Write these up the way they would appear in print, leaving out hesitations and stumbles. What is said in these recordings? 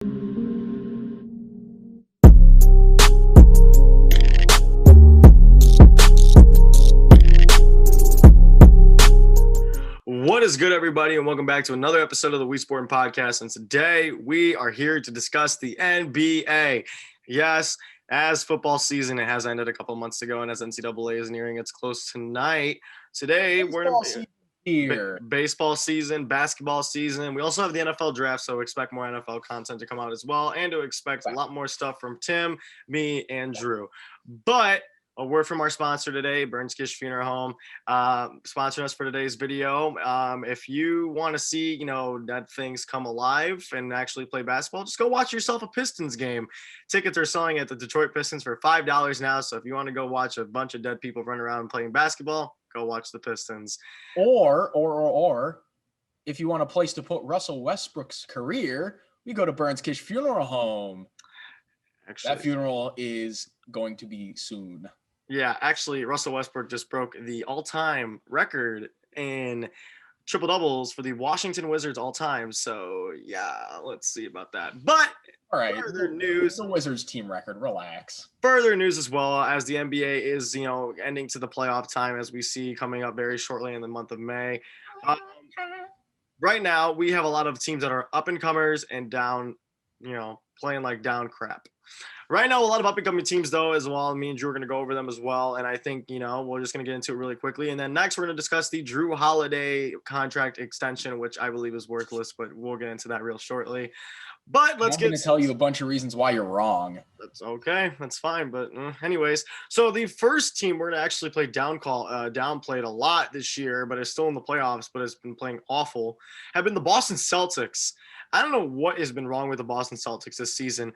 What is good, everybody, and welcome back to another episode of the WeSportin podcast. And today we are here to discuss the NBA. Yes, as football season, it has ended a couple months ago, and as NCAA is nearing its close tonight, today baseball season here. Baseball season, basketball season. We also have the NFL draft, so expect more NFL content to come out as well, and to expect a lot more stuff from Tim, me, and Drew. But a word from our sponsor today, Burns Kish Funeral Home, sponsoring us for today's video. If you want to see, dead things come alive and actually play basketball, just go watch yourself a Pistons game. Tickets are selling at the Detroit Pistons for $5 now. So if you want to go watch a bunch of dead people run around playing basketball, go watch the Pistons. Or if you want a place to put Russell Westbrook's career, we go to Burns Kish Funeral Home. Actually, that funeral is going to be soon. Yeah, actually, Russell Westbrook just broke the all-time record in triple-doubles for the Washington Wizards all-time. So, yeah, let's see about that. But all right, further news. The Wizards team record, relax. Further news as well, as the NBA is, ending to the playoff time, as we see coming up very shortly in the month of May. Right now, we have a lot of teams that are up-and-comers and down, playing like down crap. Right now, a lot of up-and-coming teams, though, as well. Me and Drew are going to go over them as well. And I think, we're just going to get into it really quickly. And then next, we're going to discuss the Jrue Holiday contract extension, which I believe is worthless, but we'll get into that real shortly. But I'm going to tell you a bunch of reasons why you're wrong. That's okay. That's fine. But anyways, so the first team we're going to actually play downplayed a lot this year, but is still in the playoffs, but has been playing awful, have been the Boston Celtics. I don't know what has been wrong with the Boston Celtics this season.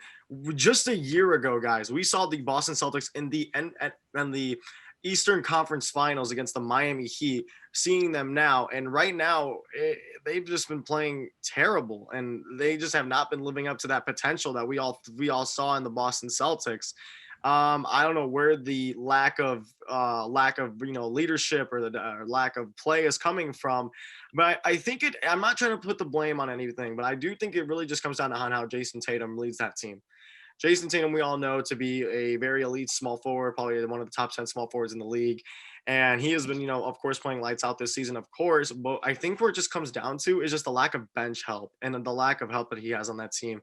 Just a year ago, guys, we saw the Boston Celtics in the Eastern Conference Finals against the Miami Heat, seeing them now. And right now, they've just been playing terrible, and they just have not been living up to that potential that we all saw in the Boston Celtics. I don't know where the lack of leadership or the lack of play is coming from, but I think I'm not trying to put the blame on anything, but I do think it really just comes down to how Jason Tatum leads that team. Jason Tatum, we all know to be a very elite small forward, probably one of the top 10 small forwards in the league. And he has been, of course, playing lights out this season, of course. But I think where it just comes down to is just the lack of bench help and the lack of help that he has on that team.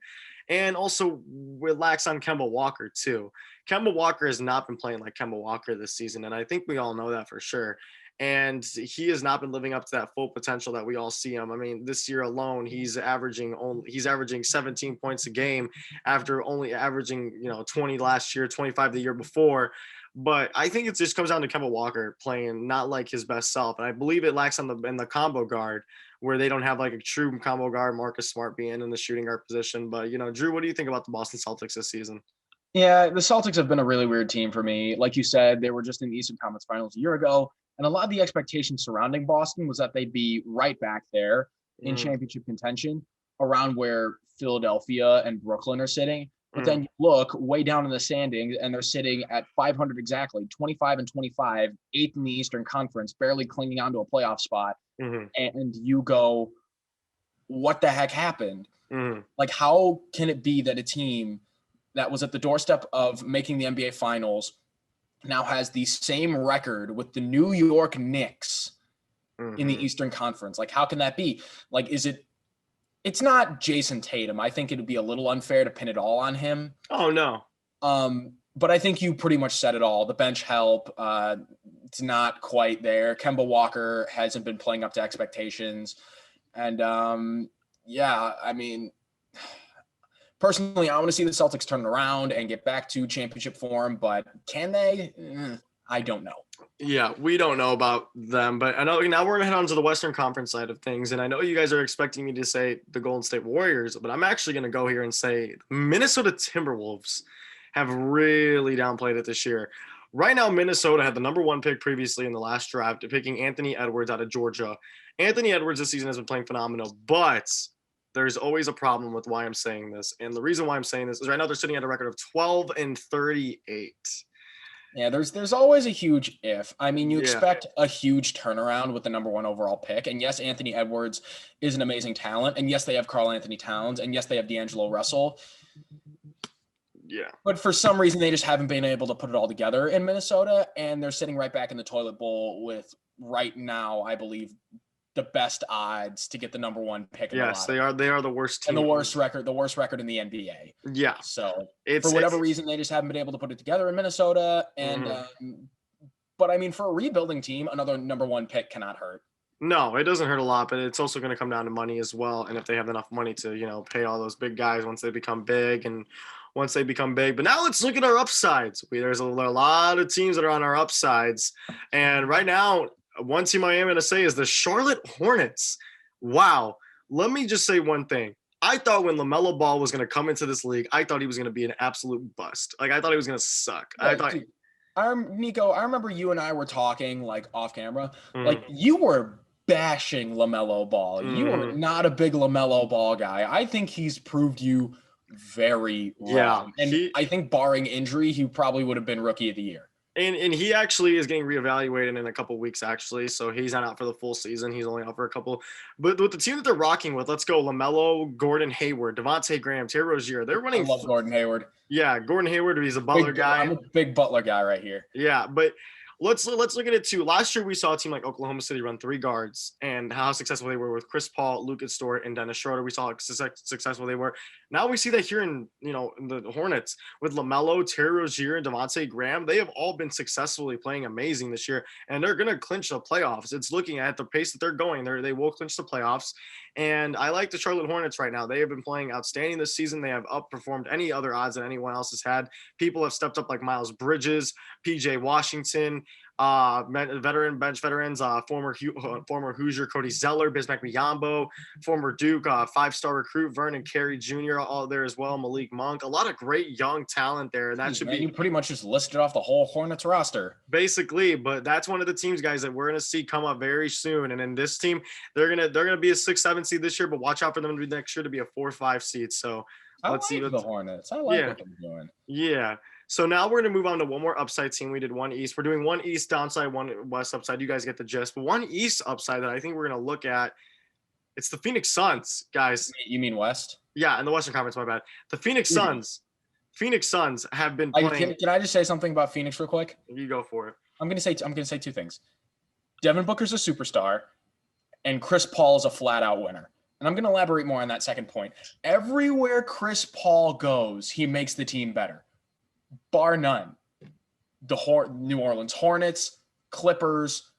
And also relax on Kemba Walker, too. Kemba Walker has not been playing like Kemba Walker this season, and I think we all know that for sure. And he has not been living up to that full potential that we all see him. I mean, this year alone, he's averaging 17 points a game after only averaging 20 last year, 25 the year before. But I think it just comes down to Kemba Walker playing not like his best self, and I believe it lacks in the combo guard, where they don't have like a true combo guard, Marcus Smart being in the shooting guard position. But Drew, what do you think about the Boston Celtics this season? Yeah, the Celtics have been a really weird team for me. Like you said, they were just in the Eastern Conference Finals a year ago. And a lot of the expectations surrounding Boston was that they'd be right back there in championship contention around where Philadelphia and Brooklyn are sitting. But then you look way down in the standings and they're sitting at 500 exactly, 25-25, eighth in the Eastern Conference, barely clinging onto a playoff spot. And you go, what the heck happened? Like, how can it be that a team that was at the doorstep of making the NBA Finals now has the same record with the New York Knicks in the Eastern Conference? Like, how can that be? Like, it's not Jason Tatum. I think it would be a little unfair to pin it all on him. Oh, no. But I think you pretty much said it all. The bench help, it's not quite there. Kemba Walker hasn't been playing up to expectations. And, I mean, personally, I want to see the Celtics turn around and get back to championship form, but can they? I don't know. Yeah, we don't know about them, but I know now we're going to head on to the Western Conference side of things, and I know you guys are expecting me to say the Golden State Warriors, but I'm actually going to go here and say Minnesota Timberwolves have really downplayed it this year. Right now, Minnesota had the number one pick previously in the last draft, picking Anthony Edwards out of Georgia. Anthony Edwards this season has been playing phenomenal, but there's always a problem with why I'm saying this. And the reason why I'm saying this is right now they're sitting at a record of 12-38. Yeah, there's always a huge if. I mean, you Yeah. expect a huge turnaround with the number 1 overall pick. And yes, Anthony Edwards is an amazing talent. And yes, they have Karl Anthony Towns. And yes, they have D'Angelo Russell. Yeah. But for some reason, they just haven't been able to put it all together in Minnesota. And they're sitting right back in the toilet bowl with, right now, I believe, the best odds to get the number 1 pick in the Yes, lottery. they are the worst team. And the worst record in the NBA. Yeah. So It's for whatever reason, they just haven't been able to put it together in Minnesota. And but I mean, for a rebuilding team, another number 1 pick cannot hurt. No, it doesn't hurt a lot, but it's also going to come down to money as well. And if they have enough money to, pay all those big guys once they become big. But now let's look at our upsides. There's a lot of teams that are on our upsides. And right now, one team I am going to say is the Charlotte Hornets. Wow. Let me just say one thing. I thought when LaMelo Ball was going to come into this league, I thought he was going to be an absolute bust. Like, I thought he was going to suck. Nico, I remember you and I were talking like off camera. Like, you were bashing LaMelo Ball. You were not a big LaMelo Ball guy. I think he's proved you very wrong. Yeah, and I think barring injury, he probably would have been rookie of the year. And he actually is getting reevaluated in a couple weeks, actually. So he's not out for the full season. He's only out for a couple. But with the team that they're rocking with, let's go LaMelo, Gordon Hayward, Devontae Graham, Terry Rozier. They're running. I love Gordon Hayward. Yeah, Gordon Hayward. He's a Butler guy. I'm a big Butler guy right here. Yeah, but let's look at it too. Last year we saw a team like Oklahoma City run 3 guards and how successful they were with Chris Paul, Lucas Stewart, and Dennis Schroeder. We saw how successful they were. Now we see that here in the Hornets with LaMelo, Terry Rozier, and Devontae Graham. They have all been successfully playing amazing this year, and they're going to clinch the playoffs. It's looking at the pace that they're going. They will clinch the playoffs. And I like the Charlotte Hornets right now. They have been playing outstanding this season. They have outperformed any other odds that anyone else has had. People have stepped up like Miles Bridges, PJ Washington, bench veterans, former Hoosier Cody Zeller, Bismack Biyombo, former Duke 5-star recruit Vernon Carey Jr. all there as well, Malik Monk. A lot of great young talent there. And that should be. You pretty much just listed off the whole Hornets roster. Basically, but that's one of the teams, guys, that we're gonna see come up very soon. And in this team, they're gonna be a 6-7 seed this year, but watch out for them to be next year to be a 4-5 seed. So let's see the Hornets. I like what they're doing. Yeah. So now we're going to move on to one more upside team. We did one East. We're doing one East downside, one West upside. You guys get the gist. But one East upside that I think we're going to look at, it's the Phoenix Suns, guys. You mean West? Yeah, in the Western Conference, my bad. The Phoenix Suns. Phoenix Suns have been playing. Can I just say something about Phoenix real quick? You go for it. I'm going to say 2 things. Devin Booker's a superstar, and Chris Paul is a flat-out winner. And I'm going to elaborate more on that second point. Everywhere Chris Paul goes, he makes the team better. Bar none. The New Orleans Hornets, Clippers,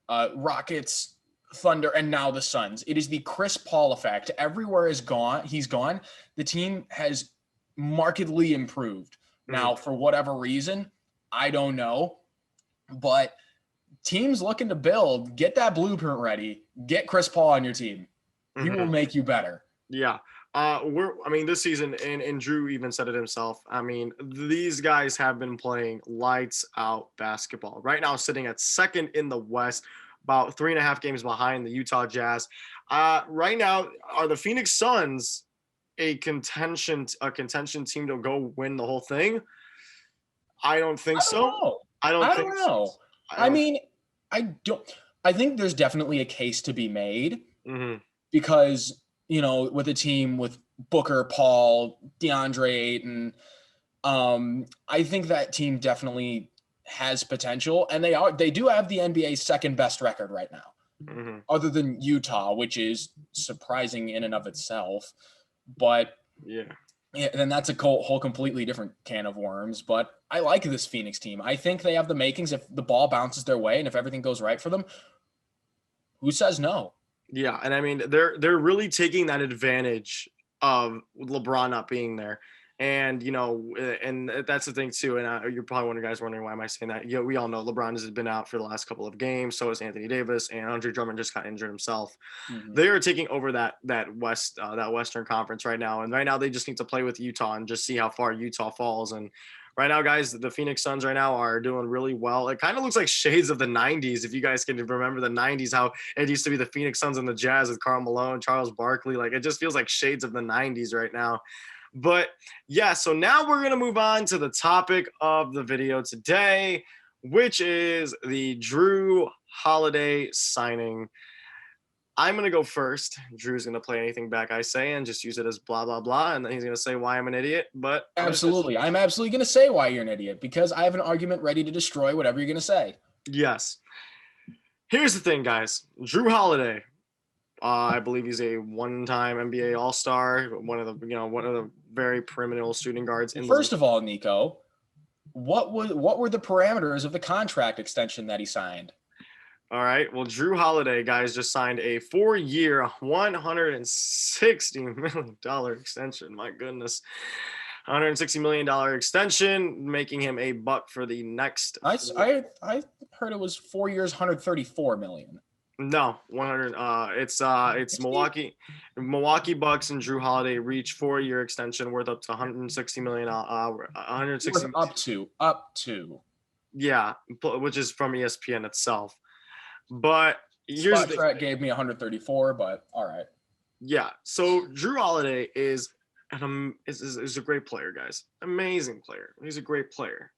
Rockets, Thunder, and now the Suns. It is the Chris Paul effect. Everywhere he's gone, the team has markedly improved. Now, for whatever reason, I don't know, but teams looking to build, get that blueprint ready, get Chris Paul on your team. He will make you better. Yeah. This season, and Drew even said it himself. I mean, these guys have been playing lights out basketball. Right now, sitting at second in the West, about 3.5 games behind the Utah Jazz. Right now, are the Phoenix Suns a contention team to go win the whole thing? I don't think so. I don't know. I mean, I think there's definitely a case to be made because, with a team with Booker, Paul, DeAndre Ayton, I think that team definitely has potential, and they do have the NBA's second best record right now, other than Utah, which is surprising in and of itself. But then that's a whole completely different can of worms. But I like this Phoenix team. I think they have the makings if the ball bounces their way and if everything goes right for them. Who says no? Yeah, and I mean they're really taking that advantage of LeBron not being there. And, and that's the thing, too. And you're probably wondering, why am I saying that? We all know LeBron has been out for the last couple of games. So is Anthony Davis, and Andre Drummond just got injured himself. They are taking over that Western Conference right now. And right now they just need to play with Utah and just see how far Utah falls. And right now, guys, the Phoenix Suns right now are doing really well. It kind of looks like shades of the 90s. If you guys can remember the 90s, how it used to be the Phoenix Suns and the Jazz with Karl Malone, Charles Barkley. Like, it just feels like shades of the 90s right now. But yeah, so now we're going to move on to the topic of the video today, which is the Jrue Holiday signing. I'm going to go first. Drew's going to play anything back I say and just use it as blah, blah, blah. And then he's going to say why I'm an idiot. But absolutely. I'm absolutely going to say why you're an idiot because I have an argument ready to destroy whatever you're going to say. Yes. Here's the thing, guys. Jrue Holiday. I believe he's a one-time NBA All-Star, one of the very perennial shooting guards. First of all, Nico, what were the parameters of the contract extension that he signed? All right. Well, Jrue Holiday, guys, just signed a 4-year, $160 million extension. My goodness. $160 million extension, making him a Buck for the next. I heard it was 4 years, $134 million. No, 100. It's Milwaukee Bucks and Jrue Holiday reach 4-year extension worth up to $160 million. 160 up to. Yeah, which is from ESPN itself. But here's Spotrac gave me 134, but all right. Yeah, so Jrue Holiday is a great player, guys. Amazing player. He's a great player.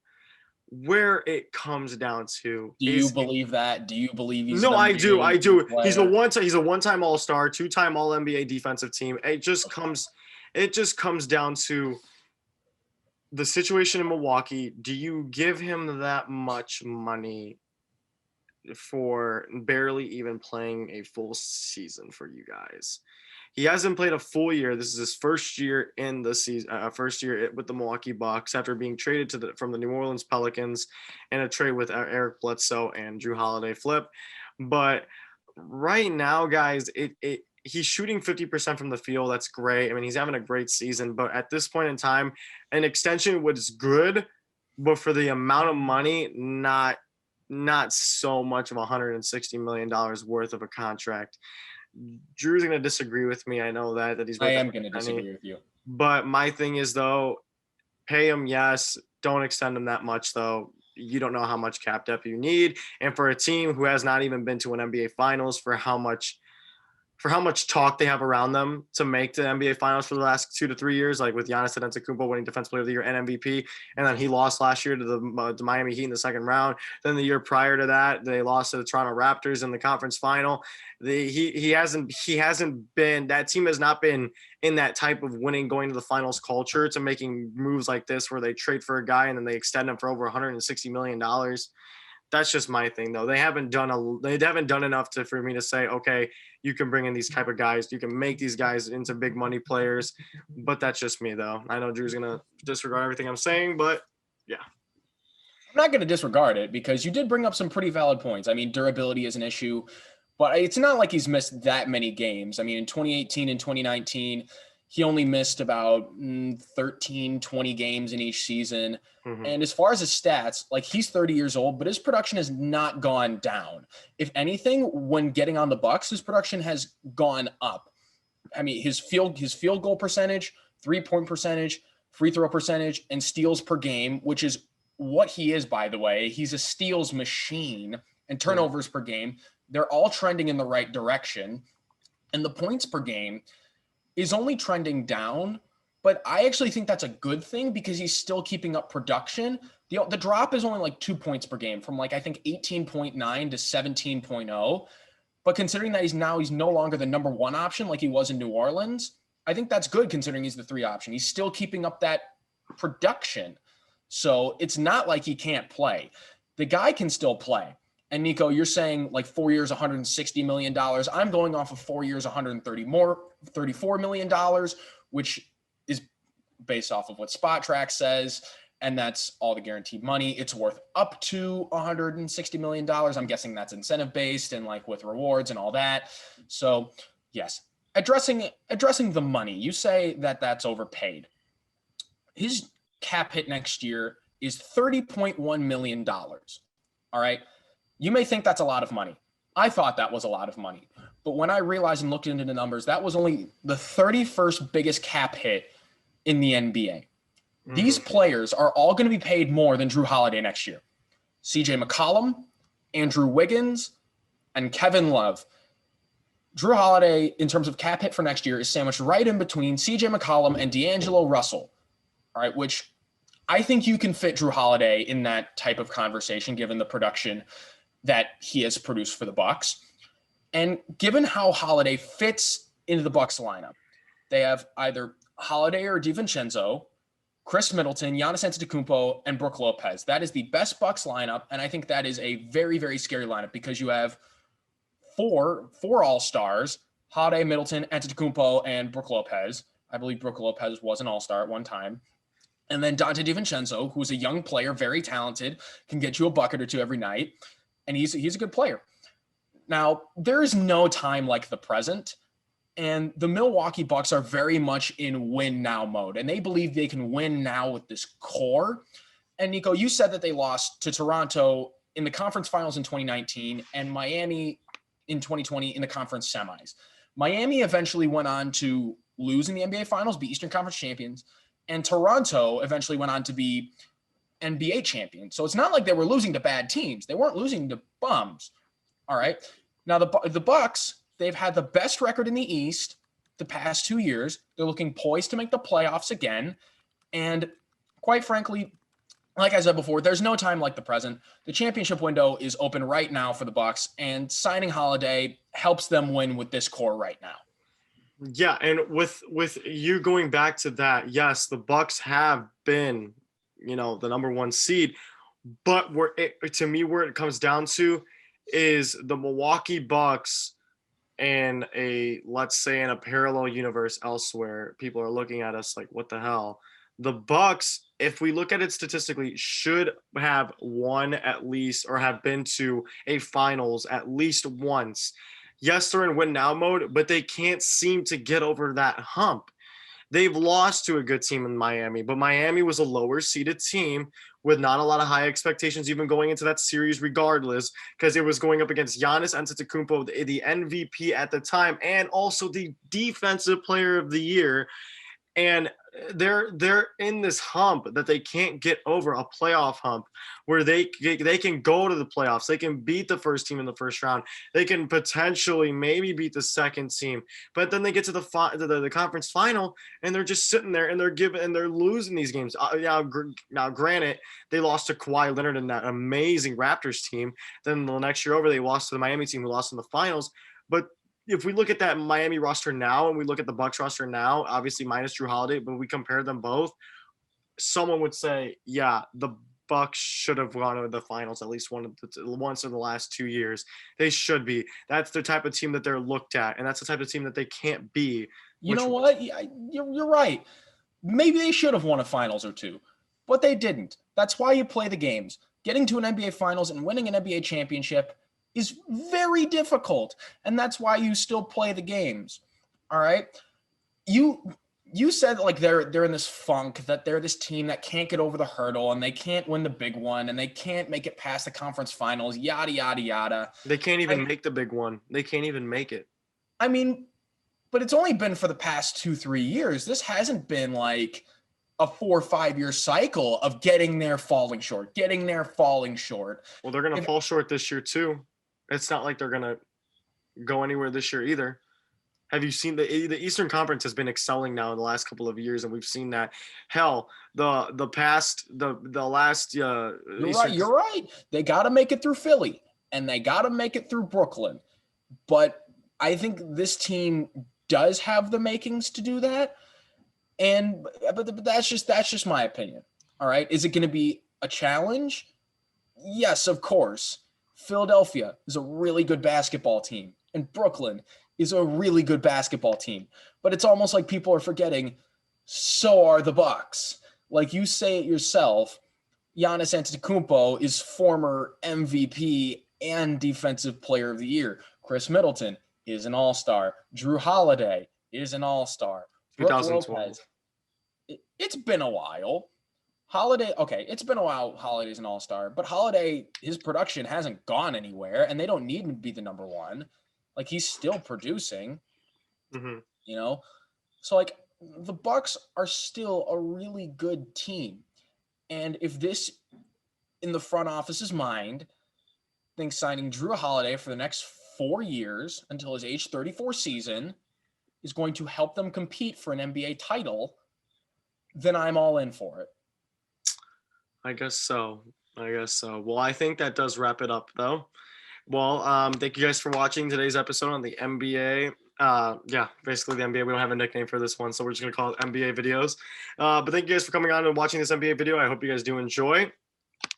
Where it comes down to, do you believe that? Do you believe he's? No, I do. Player? He's a one-time All-Star, 2-time All-NBA defensive team. It just comes down to the situation in Milwaukee. Do you give him that much money for barely even playing a full season for you guys? He hasn't played a full year. This is his first year in the season, first year with the Milwaukee Bucks after being traded from the New Orleans Pelicans in a trade with Eric Bledsoe and Jrue Holiday flip. But right now, guys, he's shooting 50% from the field. That's great. I mean, he's having a great season. But at this point in time, an extension was good, but for the amount of money, not so much of $160 million worth of a contract. Drew's going to disagree with me. I know that he's. I am going to disagree with you. But my thing is, though, pay him, yes. Don't extend him that much, though. You don't know how much cap depth you need. And for a team who has not even been to an NBA Finals, for how much talk they have around them to make the NBA Finals for the last 2 to 3 years, like with Giannis Antetokounmpo winning Defensive Player of the Year and MVP, and then he lost last year to the Miami Heat in the second round. Then the year prior to that, they lost to the Toronto Raptors in the conference final. He hasn't been, that team has not been in that type of winning, going to the finals culture, to making moves like this where they trade for a guy and then they extend him for over $160 million. That's just my thing, though. They haven't done enough for me to say, okay, you can bring in these type of guys. You can make these guys into big money players. But that's just me, though. I know Drew's going to disregard everything I'm saying, but yeah. I'm not going to disregard it because you did bring up some pretty valid points. I mean, durability is an issue, but it's not like he's missed that many games. I mean, in 2018 and 2019, he only missed about 13, 20 games in each season. Mm-hmm. And as far as his stats, like, he's 30 years old, but his production has not gone down. If anything, when getting on the Bucks, his production has gone up. I mean, his field goal percentage, 3-point percentage, free throw percentage, and steals per game, which is what he is, by the way. He's a steals machine, and turnovers per game. They're all trending in the right direction. And the points per game is only trending down, but I actually think that's a good thing because he's still keeping up production. The drop is only like 2 points per game from, like, I think 18.9 to 17.0. But considering that he's no longer the number one option like he was in New Orleans, I think that's good considering he's the 3 option. He's still keeping up that production. So it's not like he can't play. The guy can still play. And Nico, you're saying like 4 years, $160 million. I'm going off of 4 years, $34 million, which is based off of what Spotrac says. And that's all the guaranteed money. It's worth up to $160 million. I'm guessing that's incentive based and like with rewards and all that. So yes, addressing the money, you say that that's overpaid. His cap hit next year is $30.1 million. All right. You may think that's a lot of money. I thought that was a lot of money. But when I realized and looked into the numbers, that was only the 31st biggest cap hit in the NBA. Mm-hmm. These players are all going to be paid more than Jrue Holiday next year. CJ McCollum, Andrew Wiggins, and Kevin Love. Jrue Holiday, in terms of cap hit for next year, is sandwiched right in between CJ McCollum and D'Angelo Russell. All right, which I think you can fit Jrue Holiday in that type of conversation, given the production that he has produced for the Bucks. And given how Holiday fits into the Bucks lineup, they have either Holiday or DiVincenzo, Chris Middleton, Giannis Antetokounmpo, and Brook Lopez. That is the best Bucks lineup, and I think that is a very, very scary lineup because you have four all-stars, Holiday, Middleton, Antetokounmpo, and Brook Lopez. I believe Brook Lopez was an all-star at one time. And then Dante DiVincenzo, who's a young player, very talented, can get you a bucket or two every night, and he's a good player. Now, there is no time like the present, and the Milwaukee Bucks are very much in win now mode, and they believe they can win now with this core. And Nico, you said that they lost to Toronto in the conference finals in 2019 and Miami in 2020 in the conference semis. Miami eventually went on to lose in the NBA Finals, be Eastern Conference champions, and Toronto eventually went on to be NBA champions. So it's not like they were losing to bad teams. They weren't losing to bums. All right. Now, the Bucks, they've had the best record in the East the past 2 years. They're looking poised to make the playoffs again. And quite frankly, like I said before, there's no time like the present. The championship window is open right now for the Bucks, and signing Holiday helps them win with this core right now. Yeah, and with you going back to that, yes, the Bucks have been, the number one seed, but to me, where it comes down to is the Milwaukee Bucks and let's say in a parallel universe elsewhere, people are looking at us like, what the hell? The Bucks, if we look at it statistically, should have won at least or have been to a finals at least once. Yes, they're in win now mode, but they can't seem to get over that hump. They've lost to a good team in Miami, but Miami was a lower seeded team with not a lot of high expectations, even going into that series regardless, because it was going up against Giannis Antetokounmpo, the MVP at the time, and also the defensive player of the year. And they're in this hump that they can't get over, a playoff hump where they can go to the playoffs. They can beat the first team in the first round. They can potentially maybe beat the second team, but then they get to the conference final and they're just sitting there and they're losing these games. Now, granted, they lost to Kawhi Leonard and that amazing Raptors team. Then the next year over, they lost to the Miami team who lost in the finals. But if we look at that Miami roster now and we look at the Bucks roster now, obviously minus Jrue Holiday, but we compare them both, someone would say, yeah, the Bucks should have gone to the finals at least once in the last 2 years. They should be. That's the type of team that they're looked at, and that's the type of team that they can't be. You know what? You're right. Maybe they should have won a finals or two, but they didn't. That's why you play the games. Getting to an NBA finals and winning an NBA championship is very difficult, and that's why you still play the games. All right, you said like they're in this funk, that they're this team that can't get over the hurdle and they can't win the big one and they can't make it past the conference finals, yada yada yada. They can't even make the big one. They can't even make it. I mean, but it's only been for the past 2-3 years. This hasn't been like a 4 or 5 year cycle of getting there, falling short. Well, they're gonna fall short this year too. It's not like they're going to go anywhere this year either. Have you seen the Eastern Conference has been excelling now in the last couple of years, and we've seen that. Hell, the last You're right. They got to make it through Philly, and they got to make it through Brooklyn. But I think this team does have the makings to do that. But that's just my opinion. All right. Is it going to be a challenge? Yes, of course. Philadelphia is a really good basketball team, and Brooklyn is a really good basketball team. But it's almost like people are forgetting, so are the Bucks. Like you say it yourself, Giannis Antetokounmpo is former MVP and Defensive Player of the Year. Chris Middleton is an all-star. Jrue Holiday is an all-star. 2012. It's been a while. Holiday, okay, it's been a while. Holiday's an all-star, but Holiday, his production hasn't gone anywhere, and they don't need him to be the number one. Like, he's still producing, So, like, the Bucks are still a really good team. And if this, in the front office's mind, thinks signing Jrue Holiday for the next 4 years until his age 34 season is going to help them compete for an NBA title, then I'm all in for it. I guess so. Well, I think that does wrap it up, though. Well, thank you guys for watching today's episode on the NBA. Basically the NBA. We don't have a nickname for this one, so we're just going to call it NBA videos. But thank you guys for coming on and watching this NBA video. I hope you guys do enjoy.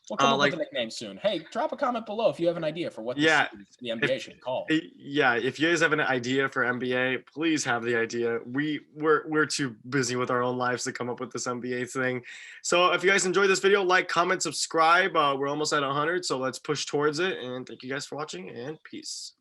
We'll come up with a nickname soon. Hey, drop a comment below if you have an idea for what the NBA should be called. Yeah, if you guys have an idea for NBA, please have the idea. We're too busy with our own lives to come up with this NBA thing. So if you guys enjoyed this video, like, comment, subscribe. We're almost at 100, so let's push towards it. And thank you guys for watching, and peace.